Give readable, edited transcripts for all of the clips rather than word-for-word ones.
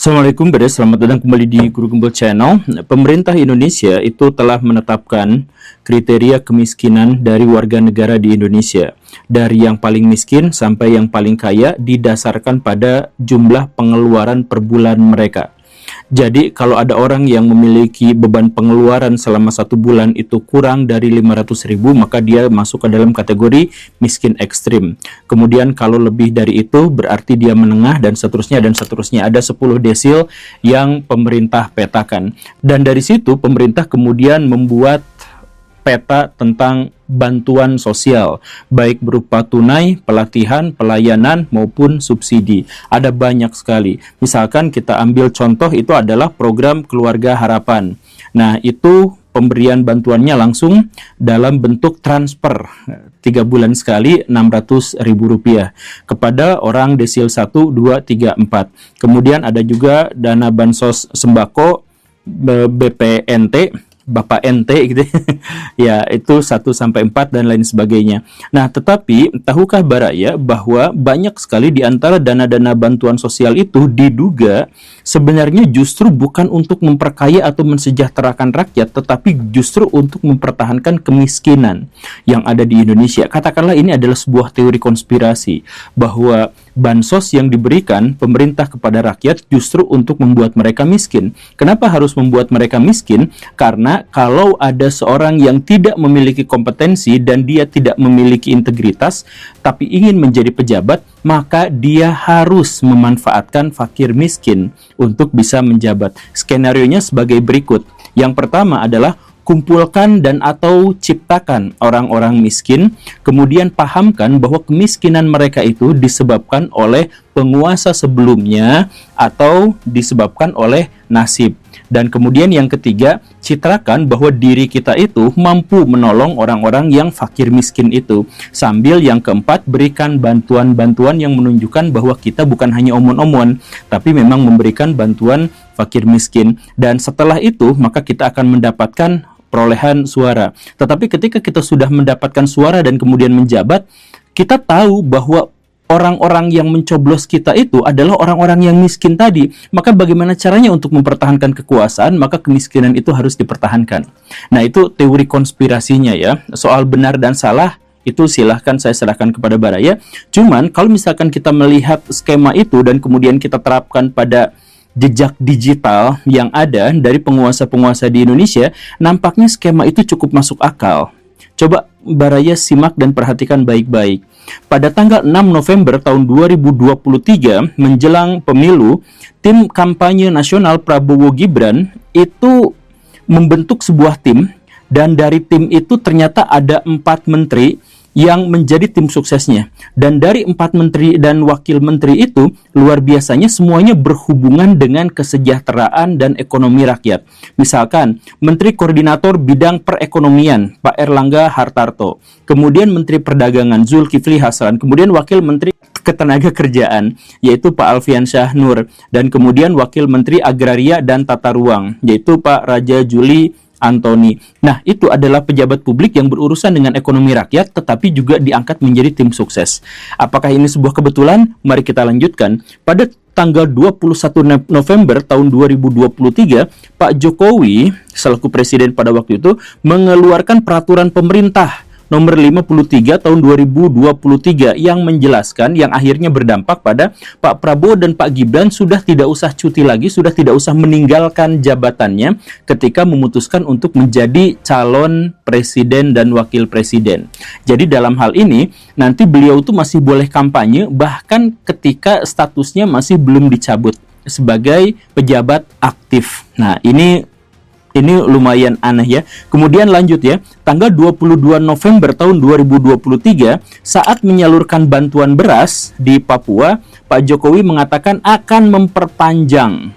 Assalamualaikum, selamat datang kembali di Guru Gembel Channel. Pemerintah Indonesia itu telah menetapkan kriteria kemiskinan dari warga negara di Indonesia. Dari yang paling miskin sampai yang paling kaya didasarkan pada jumlah pengeluaran per bulan mereka. Jadi kalau ada orang yang memiliki beban pengeluaran selama 1 bulan itu kurang dari 500.000, maka dia masuk ke dalam kategori miskin ekstrim. Kemudian kalau lebih dari itu berarti dia menengah, dan seterusnya dan seterusnya. Ada 10 desil yang pemerintah petakan. Dan dari situ pemerintah kemudian membuat peta tentang bantuan sosial, baik berupa tunai, pelatihan, pelayanan, maupun subsidi. Ada banyak sekali. Misalkan kita ambil contoh, itu adalah program Keluarga Harapan. Nah, itu pemberian bantuannya langsung dalam bentuk transfer 3 bulan sekali, Rp600.000 kepada orang desil 1, 2, 3, 4. Kemudian ada juga dana bansos sembako BPNT, Bapak NT gitu ya, itu 1-4 dan lain sebagainya. Nah, tetapi tahukah Baraya bahwa banyak sekali di antara dana-dana bantuan sosial itu diduga sebenarnya justru bukan untuk memperkaya atau mensejahterakan rakyat, tetapi justru untuk mempertahankan kemiskinan yang ada di Indonesia. Katakanlah ini adalah sebuah teori konspirasi bahwa bansos yang diberikan pemerintah kepada rakyat justru untuk membuat mereka miskin. Kenapa harus membuat mereka miskin? Karena kalau ada seorang yang tidak memiliki kompetensi dan dia tidak memiliki integritas, tapi ingin menjadi pejabat, maka dia harus memanfaatkan fakir miskin untuk bisa menjabat. Skenarionya sebagai berikut. Yang pertama adalah kumpulkan dan atau ciptakan orang-orang miskin, kemudian pahamkan bahwa kemiskinan mereka itu disebabkan oleh penguasa sebelumnya atau disebabkan oleh nasib. Dan kemudian yang ketiga, citrakan bahwa diri kita itu mampu menolong orang-orang yang fakir miskin itu. Sambil yang keempat, berikan bantuan-bantuan yang menunjukkan bahwa kita bukan hanya omon-omon, tapi memang memberikan bantuan fakir miskin. Dan setelah itu, maka kita akan mendapatkan perolehan suara. Tetapi ketika kita sudah mendapatkan suara dan kemudian menjabat, kita tahu bahwa orang-orang yang mencoblos kita itu adalah orang-orang yang miskin tadi. Maka bagaimana caranya untuk mempertahankan kekuasaan? Maka kemiskinan itu harus dipertahankan. Nah, itu teori konspirasinya ya. Soal benar dan salah itu silahkan saya serahkan kepada Baraya. Cuman kalau misalkan kita melihat skema itu dan kemudian kita terapkan pada jejak digital yang ada dari penguasa-penguasa di Indonesia, nampaknya skema itu cukup masuk akal. Coba Baraya simak dan perhatikan baik-baik. Pada tanggal 6 November tahun 2023 menjelang pemilu, tim kampanye nasional Prabowo Gibran itu membentuk sebuah tim, dan dari tim itu ternyata ada 4 menteri yang menjadi tim suksesnya. Dan dari 4 menteri dan wakil menteri itu, luar biasanya semuanya berhubungan dengan kesejahteraan dan ekonomi rakyat. Misalkan, Menteri Koordinator Bidang Perekonomian, Pak Erlangga Hartarto. Kemudian Menteri Perdagangan, Zulkifli Hasan. Kemudian Wakil Menteri Ketenagakerjaan, yaitu Pak Alfiansyah Nur. Dan kemudian Wakil Menteri Agraria dan Tata Ruang, yaitu Pak Raja Juli Antoni. Nah, itu adalah pejabat publik yang berurusan dengan ekonomi rakyat, tetapi juga diangkat menjadi tim sukses. Apakah ini sebuah kebetulan? Mari kita lanjutkan. Pada tanggal 21 November tahun 2023, Pak Jokowi, selaku presiden pada waktu itu, mengeluarkan peraturan pemerintah nomor 53 tahun 2023 yang menjelaskan, yang akhirnya berdampak pada Pak Prabowo dan Pak Gibran sudah tidak usah cuti lagi, sudah tidak usah meninggalkan jabatannya ketika memutuskan untuk menjadi calon presiden dan wakil presiden. Jadi dalam hal ini, nanti beliau itu masih boleh kampanye, bahkan ketika statusnya masih belum dicabut sebagai pejabat aktif. Nah, ini lumayan aneh ya. Kemudian lanjut ya, tanggal 22 November tahun 2023, saat menyalurkan bantuan beras di Papua, Pak Jokowi mengatakan akan memperpanjang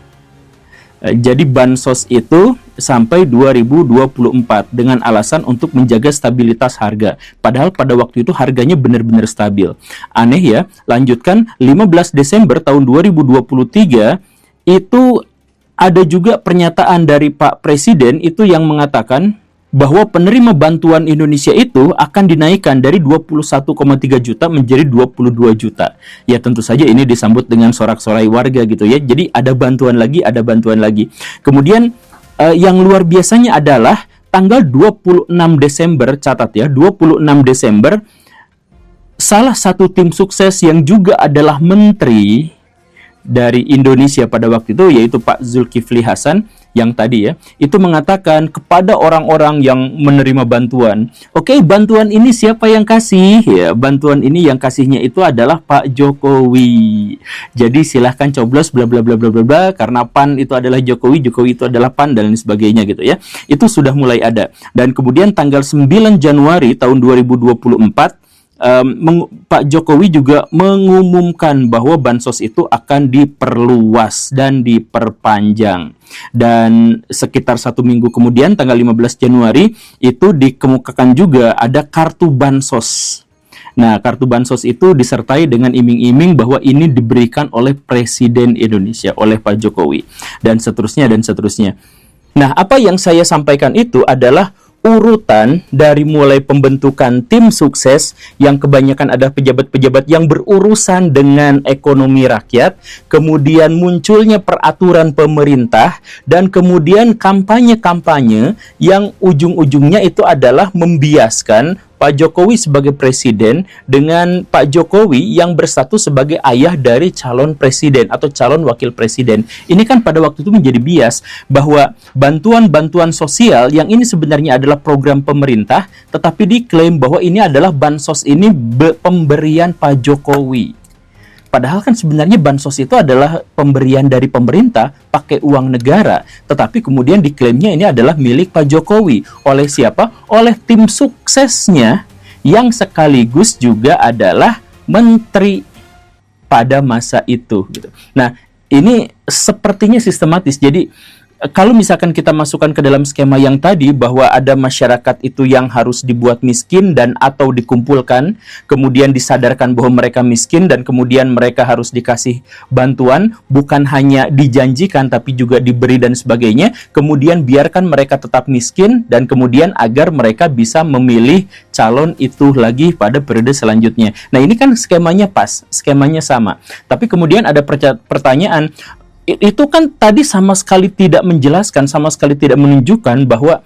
jadi bansos itu sampai 2024 dengan alasan untuk menjaga stabilitas harga. Padahal pada waktu itu harganya benar-benar stabil. Aneh ya. Lanjutkan, 15 Desember tahun 2023 itu ada juga pernyataan dari Pak Presiden itu yang mengatakan bahwa penerima bantuan Indonesia itu akan dinaikkan dari 21,3 juta menjadi 22 juta. Ya tentu saja ini disambut dengan sorak-sorai warga gitu ya. Jadi ada bantuan lagi, ada bantuan lagi. Kemudian yang luar biasanya adalah tanggal 26 Desember, catat ya, 26 Desember, salah satu tim sukses yang juga adalah menteri dari Indonesia pada waktu itu, yaitu Pak Zulkifli Hasan, yang tadi ya, itu mengatakan kepada orang-orang yang menerima bantuan, oke, bantuan ini siapa yang kasih? Ya, bantuan ini yang kasihnya itu adalah Pak Jokowi. Jadi silahkan coblos bla bla bla bla bla bla, karena PAN itu adalah Jokowi, Jokowi itu adalah PAN, dan lain sebagainya gitu ya. Itu sudah mulai ada. Dan kemudian tanggal 9 Januari tahun 2024, Pak Jokowi juga mengumumkan bahwa bansos itu akan diperluas dan diperpanjang. Dan sekitar 1 minggu kemudian, tanggal 15 Januari, itu dikemukakan juga ada kartu bansos. Nah, kartu bansos itu disertai dengan iming-iming bahwa ini diberikan oleh Presiden Indonesia, oleh Pak Jokowi, dan seterusnya, dan seterusnya. Nah, apa yang saya sampaikan itu adalah urutan dari mulai pembentukan tim sukses yang kebanyakan ada pejabat-pejabat yang berurusan dengan ekonomi rakyat, kemudian munculnya peraturan pemerintah, dan kemudian kampanye-kampanye yang ujung-ujungnya itu adalah membiaskan Pak Jokowi sebagai presiden dengan Pak Jokowi yang berstatus sebagai ayah dari calon presiden atau calon wakil presiden. Ini kan pada waktu itu menjadi bias bahwa bantuan-bantuan sosial yang ini sebenarnya adalah program pemerintah, tetapi diklaim bahwa ini adalah bansos, ini pemberian Pak Jokowi. Padahal kan sebenarnya bansos itu adalah pemberian dari pemerintah pakai uang negara, tetapi kemudian diklaimnya ini adalah milik Pak Jokowi. Oleh siapa? Oleh tim suksesnya yang sekaligus juga adalah menteri pada masa itu gitu. Nah, ini sepertinya sistematis. Jadi kalau misalkan kita masukkan ke dalam skema yang tadi bahwa ada masyarakat itu yang harus dibuat miskin dan atau dikumpulkan, kemudian disadarkan bahwa mereka miskin dan kemudian mereka harus dikasih bantuan, bukan hanya dijanjikan tapi juga diberi dan sebagainya, kemudian biarkan mereka tetap miskin dan kemudian agar mereka bisa memilih calon itu lagi pada periode selanjutnya. Nah, ini kan skemanya pas, skemanya sama. Tapi kemudian ada pertanyaan, itu kan tadi sama sekali tidak menjelaskan, sama sekali tidak menunjukkan bahwa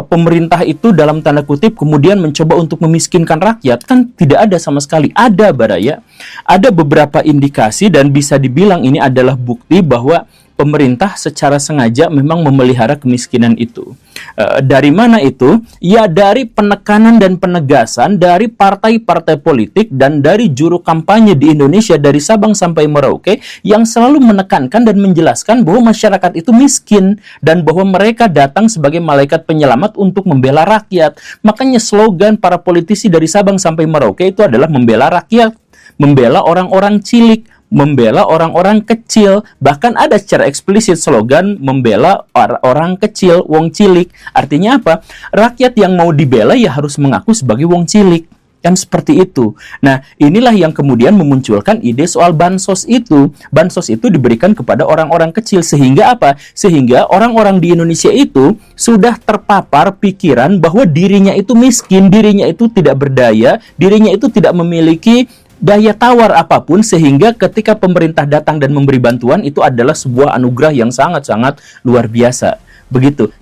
pemerintah itu dalam tanda kutip kemudian mencoba untuk memiskinkan rakyat. Kan tidak ada sama sekali. Ada, Baraya, ada beberapa indikasi dan bisa dibilang ini adalah bukti bahwa pemerintah secara sengaja memang memelihara kemiskinan itu. Dari mana itu? Ya dari penekanan dan penegasan dari partai-partai politik dan dari juru kampanye di Indonesia dari Sabang sampai Merauke yang selalu menekankan dan menjelaskan bahwa masyarakat itu miskin dan bahwa mereka datang sebagai malaikat penyelamat untuk membela rakyat. Makanya slogan para politisi dari Sabang sampai Merauke itu adalah membela rakyat, membela orang-orang cilik, membela orang-orang kecil. Bahkan ada secara eksplisit slogan membela orang kecil, wong cilik. Artinya apa? Rakyat yang mau dibela ya harus mengaku sebagai wong cilik. Kan seperti itu. Nah, inilah yang kemudian memunculkan ide soal bansos itu. Bansos itu diberikan kepada orang-orang kecil. Sehingga apa? Sehingga orang-orang di Indonesia itu sudah terpapar pikiran bahwa dirinya itu miskin, dirinya itu tidak berdaya, dirinya itu tidak memiliki daya tawar apapun, sehingga ketika pemerintah datang dan memberi bantuan itu adalah sebuah anugerah yang sangat-sangat luar biasa. Begitu.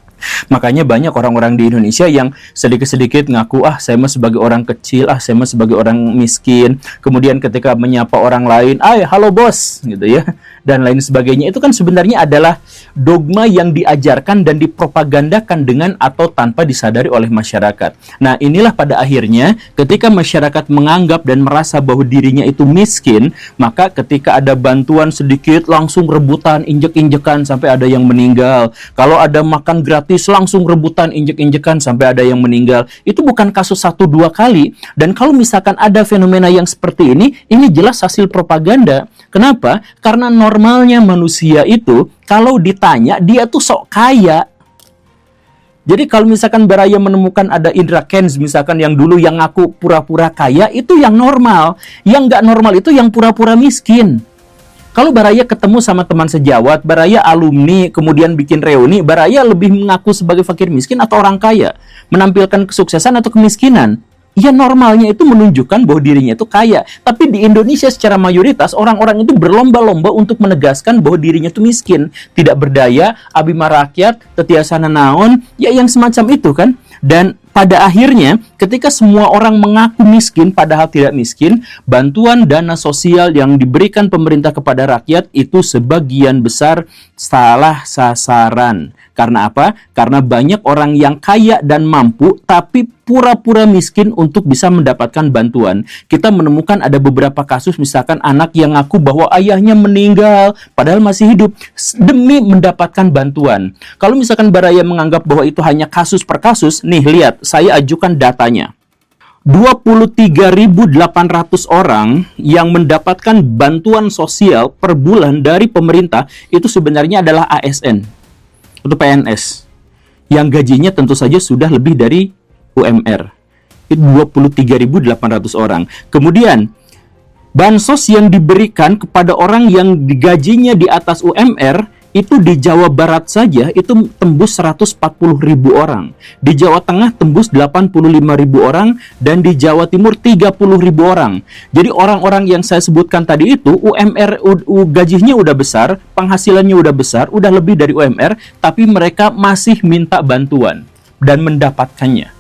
Makanya banyak orang-orang di Indonesia yang sedikit-sedikit ngaku, saya mah sebagai orang kecil, saya mah sebagai orang miskin. Kemudian ketika menyapa orang lain, halo bos, gitu ya, dan lain sebagainya. Itu kan sebenarnya adalah dogma yang diajarkan dan dipropagandakan dengan atau tanpa disadari oleh masyarakat. Nah, inilah pada akhirnya ketika masyarakat menganggap dan merasa bahwa dirinya itu miskin, maka ketika ada bantuan sedikit langsung rebutan, injek-injekan sampai ada yang meninggal. Kalau ada makan gratis langsung rebutan, injek-injekan sampai ada yang meninggal. Itu bukan kasus 1-2 kali. Dan kalau misalkan ada fenomena yang seperti ini jelas hasil propaganda. Kenapa? Karena normalnya manusia itu kalau ditanya dia tuh sok kaya. Jadi kalau misalkan Baraya menemukan ada Indra Kents misalkan yang dulu yang ngaku pura-pura kaya, itu yang normal. Yang nggak normal itu yang pura-pura miskin. Kalau Baraya ketemu sama teman sejawat, Baraya alumni, kemudian bikin reuni, Baraya lebih mengaku sebagai fakir miskin atau orang kaya, menampilkan kesuksesan atau kemiskinan. Ya normalnya itu menunjukkan bahwa dirinya itu kaya. Tapi di Indonesia secara mayoritas orang-orang itu berlomba-lomba untuk menegaskan bahwa dirinya itu miskin, tidak berdaya, abimah rakyat, tetiasana naon, ya yang semacam itu kan. Dan pada akhirnya ketika semua orang mengaku miskin padahal tidak miskin, bantuan dana sosial yang diberikan pemerintah kepada rakyat itu sebagian besar salah sasaran. Karena apa? Karena banyak orang yang kaya dan mampu tapi pura-pura miskin untuk bisa mendapatkan bantuan. Kita menemukan ada beberapa kasus misalkan anak yang ngaku bahwa ayahnya meninggal padahal masih hidup demi mendapatkan bantuan. Kalau misalkan Baraya menganggap bahwa itu hanya kasus per kasus, nih lihat, saya ajukan datanya. 23.800 orang yang mendapatkan bantuan sosial per bulan dari pemerintah itu sebenarnya adalah ASN atau PNS yang gajinya tentu saja sudah lebih dari UMR. Itu 23.800 orang. Kemudian bansos yang diberikan kepada orang yang gajinya di atas UMR itu di Jawa Barat saja itu tembus 140.000 orang. Di Jawa Tengah tembus 85.000 orang dan di Jawa Timur 30.000 orang. Jadi orang-orang yang saya sebutkan tadi itu UMR gajinya udah besar, penghasilannya udah besar, udah lebih dari UMR, tapi mereka masih minta bantuan dan mendapatkannya.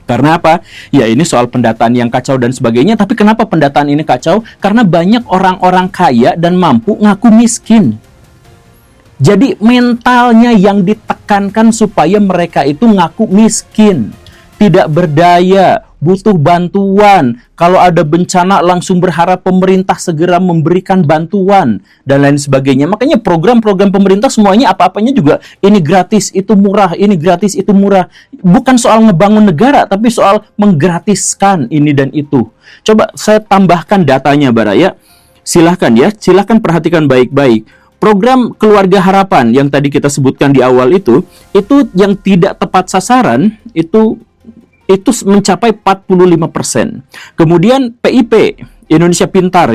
Karena apa? Ya ini soal pendataan yang kacau dan sebagainya. Tapi kenapa pendataan ini kacau? Karena banyak orang-orang kaya dan mampu ngaku miskin. Jadi mentalnya yang ditekankan supaya mereka itu ngaku miskin, tidak berdaya, butuh bantuan. Kalau ada bencana langsung berharap pemerintah segera memberikan bantuan dan lain sebagainya. Makanya program-program pemerintah semuanya apa-apanya juga ini gratis, itu murah, ini gratis, itu murah. Bukan soal ngebangun negara, tapi soal menggratiskan ini dan itu. Coba saya tambahkan datanya Baraya. Silahkan ya, silahkan perhatikan baik-baik. Program Keluarga Harapan yang tadi kita sebutkan di awal itu yang tidak tepat sasaran itu mencapai 45%. Kemudian PIP Indonesia Pintar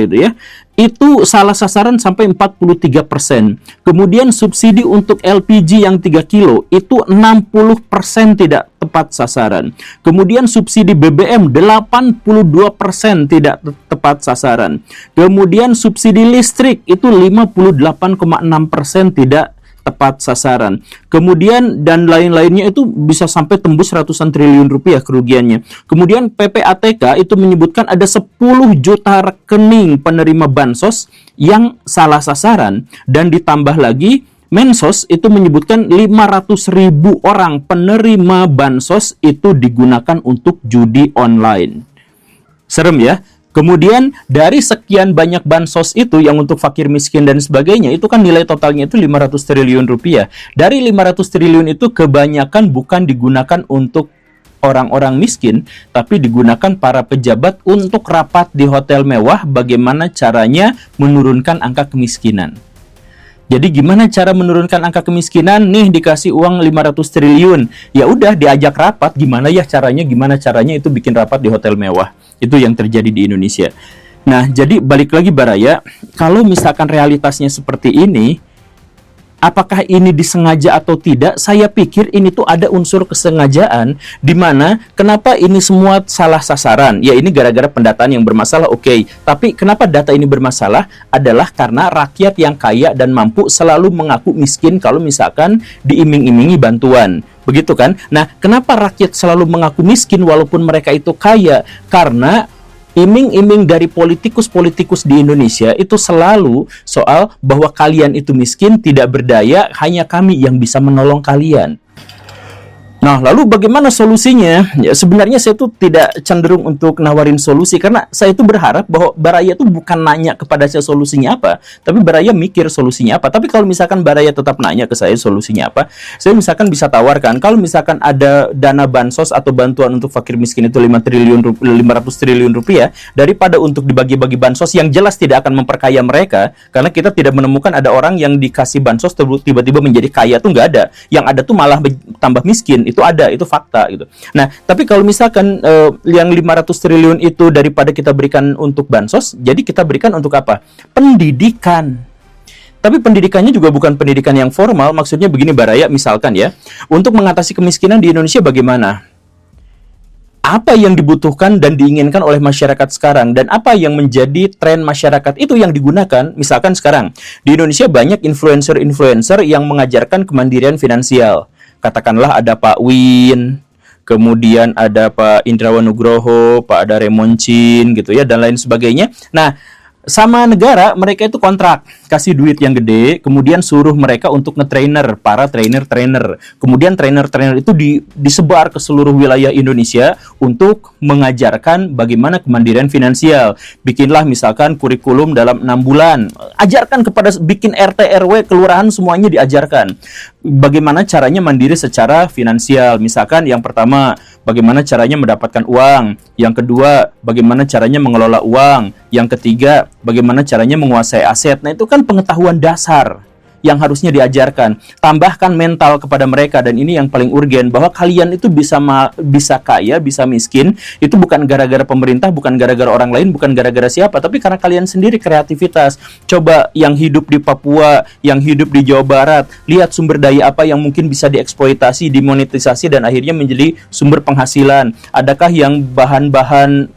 itu salah sasaran sampai 43%. Kemudian subsidi untuk LPG yang 3 kilo itu 60% tidak tepat sasaran. Kemudian subsidi BBM 82% tidak tepat sasaran. Kemudian subsidi listrik itu 58,6% tidak tepat sasaran. Kemudian dan lain-lainnya itu bisa sampai tembus ratusan triliun rupiah kerugiannya. Kemudian PPATK itu menyebutkan ada 10 juta rekening penerima bansos yang salah sasaran. Dan ditambah lagi Mensos itu menyebutkan 500.000 orang penerima bansos itu digunakan untuk judi online. Serem ya? Kemudian dari sekian banyak bansos itu yang untuk fakir miskin dan sebagainya, itu kan nilai totalnya itu 500 triliun rupiah. Dari 500 triliun itu kebanyakan bukan digunakan untuk orang-orang miskin, tapi digunakan para pejabat untuk rapat di hotel mewah bagaimana caranya menurunkan angka kemiskinan. Jadi gimana cara menurunkan angka kemiskinan? Nih dikasih uang 500 triliun. Ya udah diajak rapat, gimana caranya itu bikin rapat di hotel mewah. Itu yang terjadi di Indonesia. Nah, jadi balik lagi Baraya, kalau misalkan realitasnya seperti ini, apakah ini disengaja atau tidak? Saya pikir ini tuh ada unsur kesengajaan, di mana kenapa ini semua salah sasaran? Ya ini gara-gara pendataan yang bermasalah, oke. Tapi kenapa data ini bermasalah? Adalah karena rakyat yang kaya dan mampu selalu mengaku miskin kalau misalkan diiming-imingi bantuan. Begitu kan? Nah, kenapa rakyat selalu mengaku miskin walaupun mereka itu kaya? Karena iming-iming dari politikus-politikus di Indonesia itu selalu soal bahwa kalian itu miskin, tidak berdaya, hanya kami yang bisa menolong kalian. Nah, lalu bagaimana solusinya? Ya, sebenarnya saya tuh tidak cenderung untuk nawarin solusi, karena saya itu berharap bahwa Baraya tuh bukan nanya kepada saya solusinya apa, tapi Baraya mikir solusinya apa. Tapi kalau misalkan Baraya tetap nanya ke saya solusinya apa, saya misalkan bisa tawarkan, kalau misalkan ada dana bansos atau bantuan untuk fakir miskin itu 500 triliun rupiah, daripada untuk dibagi-bagi bansos yang jelas tidak akan memperkaya mereka, karena kita tidak menemukan ada orang yang dikasih bansos tiba-tiba menjadi kaya, tuh nggak ada. Yang ada tuh malah tambah miskin. Itu ada, itu fakta gitu. Nah, tapi kalau misalkan yang 500 triliun itu daripada kita berikan untuk bansos, jadi kita berikan untuk apa? Pendidikan. Tapi pendidikannya juga bukan pendidikan yang formal, maksudnya begini Baraya, misalkan ya, untuk mengatasi kemiskinan di Indonesia bagaimana? Apa yang dibutuhkan dan diinginkan oleh masyarakat sekarang, dan apa yang menjadi tren masyarakat itu yang digunakan. Misalkan sekarang di Indonesia banyak influencer-influencer yang mengajarkan kemandirian finansial. Katakanlah ada Pak Win, kemudian ada Pak Indrawan Nugroho, Pak ada Raymond Chin gitu ya, dan lain sebagainya. Nah, sama negara mereka itu kontrak, kasih duit yang gede, kemudian suruh mereka untuk nge-trainer para trainer-trainer. Kemudian trainer-trainer itu disebar ke seluruh wilayah Indonesia untuk mengajarkan bagaimana kemandirian finansial. Bikinlah misalkan kurikulum dalam 6 bulan. Ajarkan kepada, bikin RT RW kelurahan semuanya diajarkan. Bagaimana caranya mandiri secara finansial. Misalkan yang pertama, bagaimana caranya mendapatkan uang. Yang kedua, bagaimana caranya mengelola uang. Yang ketiga, bagaimana caranya menguasai aset. Nah, itu kan pengetahuan dasar yang harusnya diajarkan. Tambahkan mental kepada mereka, dan ini yang paling urgen, bahwa kalian itu bisa kaya, bisa miskin, itu bukan gara-gara pemerintah, bukan gara-gara orang lain, bukan gara-gara siapa, tapi karena kalian sendiri kreativitas. Coba yang hidup di Papua, yang hidup di Jawa Barat, lihat sumber daya apa yang mungkin bisa dieksploitasi, dimonetisasi, dan akhirnya menjadi sumber penghasilan. Adakah yang bahan-bahan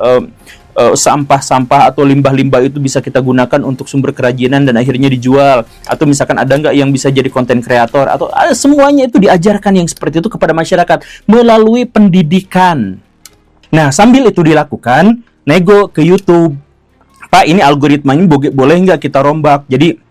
sampah-sampah atau limbah-limbah itu bisa kita gunakan untuk sumber kerajinan dan akhirnya dijual? Atau misalkan ada nggak yang bisa jadi konten kreator? Atau semuanya itu diajarkan yang seperti itu kepada masyarakat melalui pendidikan. Nah, sambil itu dilakukan, nego ke YouTube. Pak, ini algoritmanya boleh nggak kita rombak? Jadi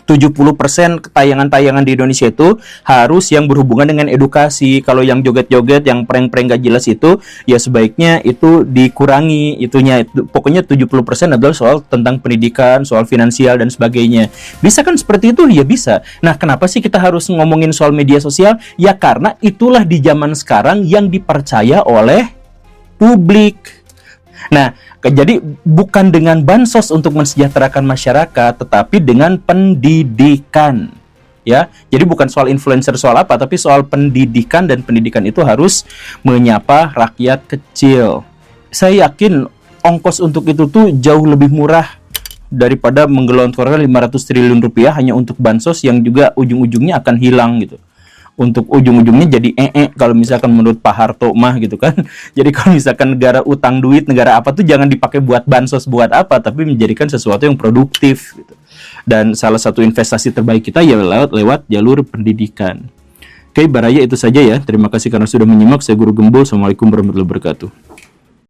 70% tayangan-tayangan di Indonesia itu harus yang berhubungan dengan edukasi. Kalau yang joget-joget, yang prank-prank gak jelas itu, ya sebaiknya itu dikurangi itunya. Pokoknya 70% adalah soal tentang pendidikan, soal finansial, dan sebagainya. Bisa kan seperti itu? Ya bisa. Nah, kenapa sih kita harus ngomongin soal media sosial? Ya karena itulah di zaman sekarang yang dipercaya oleh publik. Nah, jadi bukan dengan bansos untuk mensejahterakan masyarakat, tetapi dengan pendidikan. Ya, jadi bukan soal influencer soal apa, tapi soal pendidikan, dan pendidikan itu harus menyapa rakyat kecil. Saya yakin ongkos untuk itu tuh jauh lebih murah daripada menggelontorkan 500 triliun rupiah hanya untuk bansos yang juga ujung-ujungnya akan hilang gitu. Untuk ujung-ujungnya jadi kalau misalkan menurut Pak Harto mah gitu kan. Jadi kalau misalkan negara utang duit, negara apa tuh jangan dipakai buat bansos, buat apa, tapi menjadikan sesuatu yang produktif gitu. Dan salah satu investasi terbaik kita ya lewat jalur pendidikan. Oke, Baraya, itu saja ya. Terima kasih karena sudah menyimak. Saya Guru Gembul. Assalamualaikum warahmatullahi wabarakatuh.